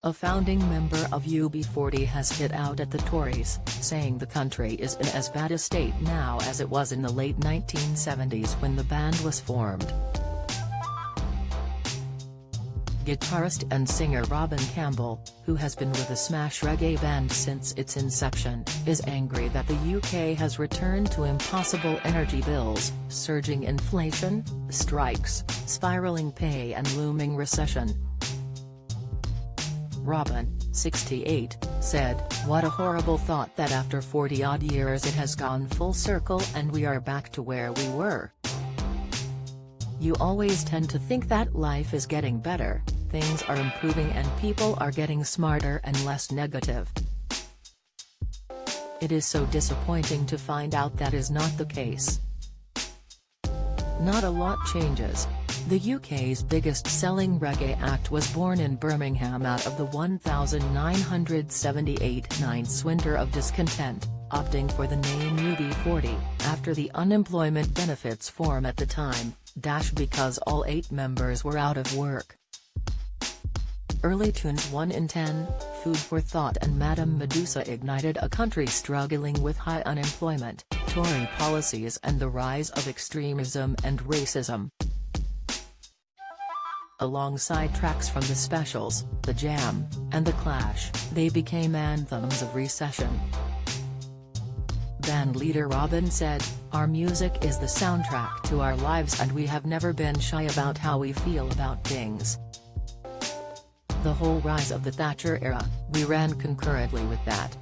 a founding member of UB40 has hit out at the Tories, saying the country is in as bad a state now as it was in the late 1970s when the band was formed. Guitarist and singer Robin Campbell, who has been with the smash reggae band since its inception, is angry that the UK has returned to impossible energy bills, surging inflation, strikes, spiralling pay and looming recession. Robin, 68, said, "What a horrible thought that after 40-odd years it has gone full circle and we are back to where we were. You always tend to think that life is getting better, things are improving and people are getting smarter and less negative. It is so disappointing to find out that is not the case. Not a lot changes. The UK's biggest-selling reggae act was born in Birmingham out of the 1978-9 winter of discontent, opting for the name UB40, after the unemployment benefits form at the time, because all 8 members were out of work." Early tunes 1 in 10, Food for Thought and Madame Medusa ignited a country struggling with high unemployment, Tory policies and the rise of extremism and racism. Alongside tracks from the Specials, The Jam, and The Clash, they became anthems of recession. Band leader Robin said, "Our music is the soundtrack to our lives and we have never been shy about how we feel about things. The whole rise of the Thatcher era, we ran concurrently with that.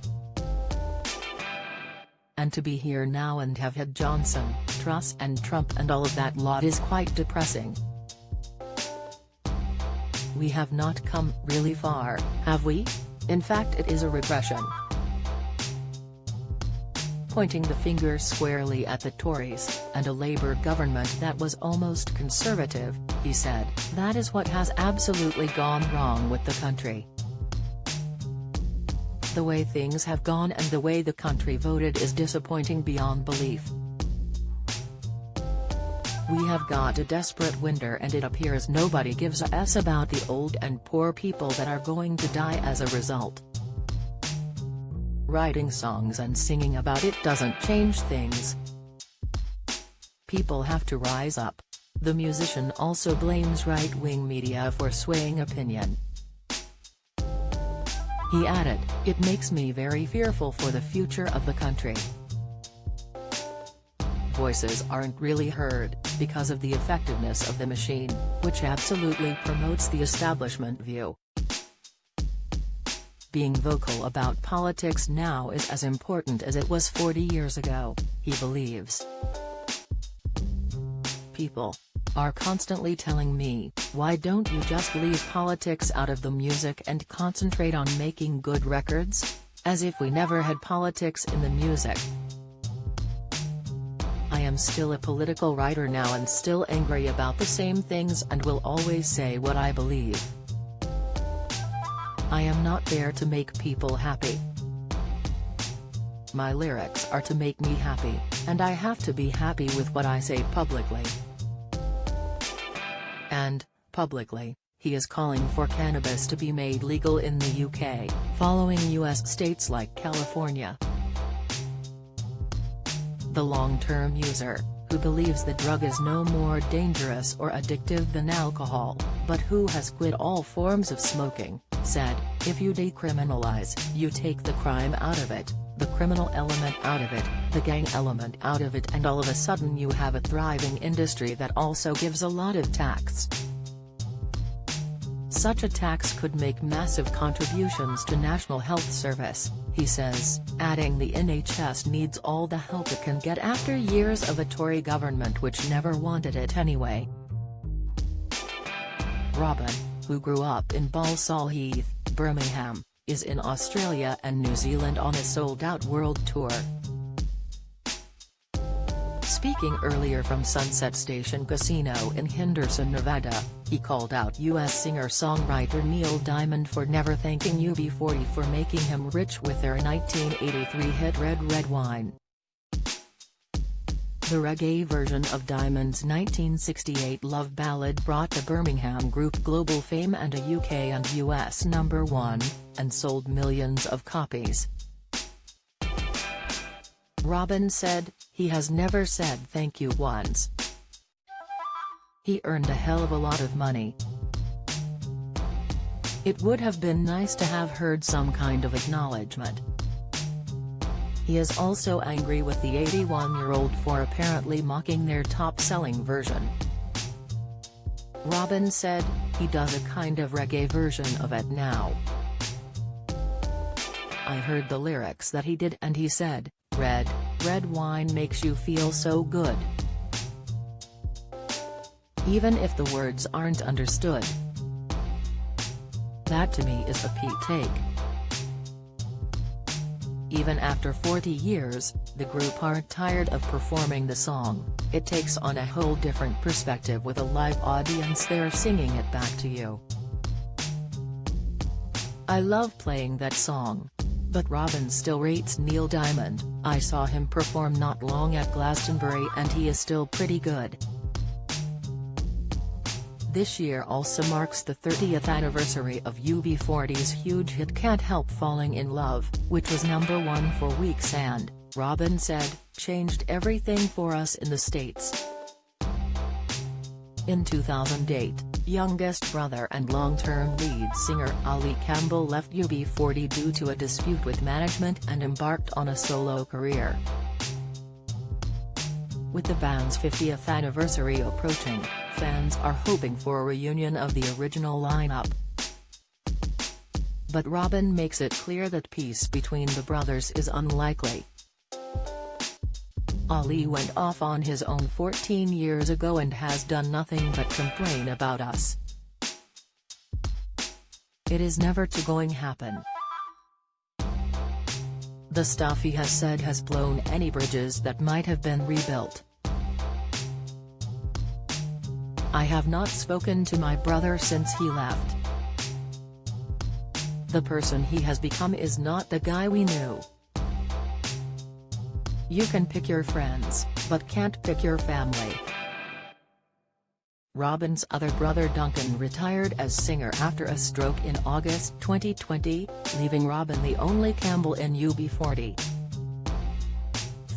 And to be here now and have had Johnson, Truss and Trump and all of that lot is quite depressing. We have not come really far, have we? In fact it is a regression." Pointing the finger squarely at the Tories, and a Labour government that was almost conservative, he said, "That is what has absolutely gone wrong with the country. The way things have gone and the way the country voted is disappointing beyond belief. We have got a desperate winter and it appears nobody gives a s about the old and poor people that are going to die as a result. Writing songs and singing about it doesn't change things. People have to rise up." The musician also blames right-wing media for swaying opinion. He added, "It makes me very fearful for the future of the country. Voices aren't really heard, because of the effectiveness of the machine, which absolutely promotes the establishment view. Being vocal about politics now is as important as it was 40 years ago," he believes. "People are constantly telling me, why don't you just leave politics out of the music and concentrate on making good records? As if we never had politics in the music. I am still a political writer now and still angry about the same things and will always say what I believe. I am not there to make people happy. My lyrics are to make me happy, and I have to be happy with what I say publicly." And, publicly, he is calling for cannabis to be made legal in the UK, following US states like California. The long-term user, who believes the drug is no more dangerous or addictive than alcohol, but who has quit all forms of smoking, said, "If you decriminalize, you take the crime out of it, the criminal element out of it, the gang element out of it, and all of a sudden you have a thriving industry that also gives a lot of tax. Such a tax could make massive contributions to National Health Service," he says, adding the NHS needs all the help it can get after years of a Tory government which never wanted it anyway. Robin, who grew up in Balsall Heath, Birmingham, is in Australia and New Zealand on a sold-out world tour. Speaking earlier from Sunset Station Casino in Henderson, Nevada, he called out U.S. singer-songwriter Neil Diamond for never thanking UB40 for making him rich with their 1983 hit Red Red Wine. The reggae version of Diamond's 1968 love ballad brought the Birmingham group global fame and a UK and US #1, and sold millions of copies. Robin said, "He has never said thank you once. He earned a hell of a lot of money. It would have been nice to have heard some kind of acknowledgement." He is also angry with the 81-year-old for apparently mocking their top-selling version. Robin said, "He does a kind of reggae version of it now. I heard the lyrics that he did and he said, red wine makes you feel so good. Even if the words aren't understood. That to me is a Pete take." Even after 40 years, the group aren't tired of performing the song. It takes on a whole different perspective with a live audience there singing it back to you. "I love playing that song." But Robin still rates Neil Diamond. "I saw him perform not long at Glastonbury and he is still pretty good." This year also marks the 30th anniversary of UB40's huge hit Can't Help Falling in Love, which was #1 for weeks and, Robin said, changed everything for us in the States. In 2008, youngest brother and long-term lead singer Ali Campbell left UB40 due to a dispute with management and embarked on a solo career. With the band's 50th anniversary approaching, fans are hoping for a reunion of the original lineup. But Robin makes it clear that peace between the brothers is unlikely. Ali went off on his own 14 years ago and has done nothing but complain about us. It is never to going happen. The stuff he has said has blown any bridges that might have been rebuilt. I have not spoken to my brother since he left. The person he has become is not the guy we knew. You can pick your friends, but can't pick your family. Robin's other brother Duncan retired as singer after a stroke in August 2020, leaving Robin the only Campbell in UB40.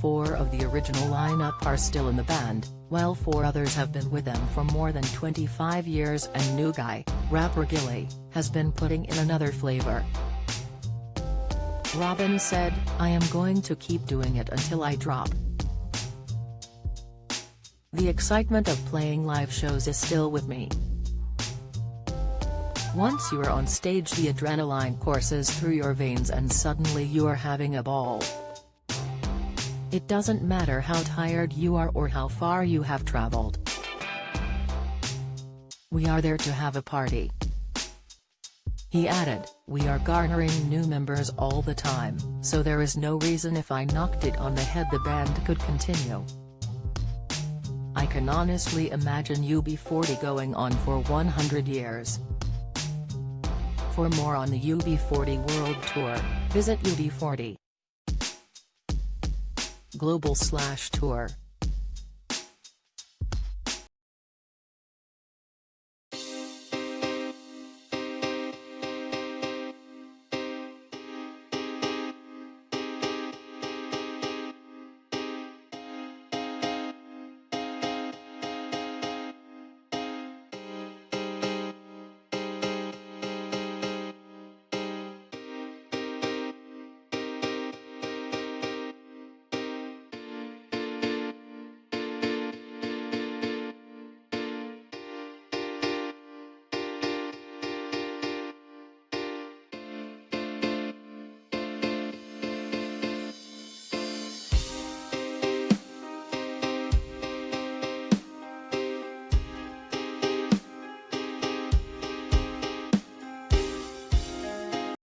4 of the original lineup are still in the band, while 4 others have been with them for more than 25 years and new guy, rapper Gilly, has been putting in another flavor. Robin said, "I am going to keep doing it until I drop. The excitement of playing live shows is still with me. Once you are on stage the adrenaline courses through your veins and suddenly you are having a ball. It doesn't matter how tired you are or how far you have traveled. We are there to have a party." He added, "We are garnering new members all the time, so there is no reason if I knocked it on the head the band could continue. I can honestly imagine UB40 going on for 100 years. For more on the UB40 World Tour, visit UB40 Global/Tour.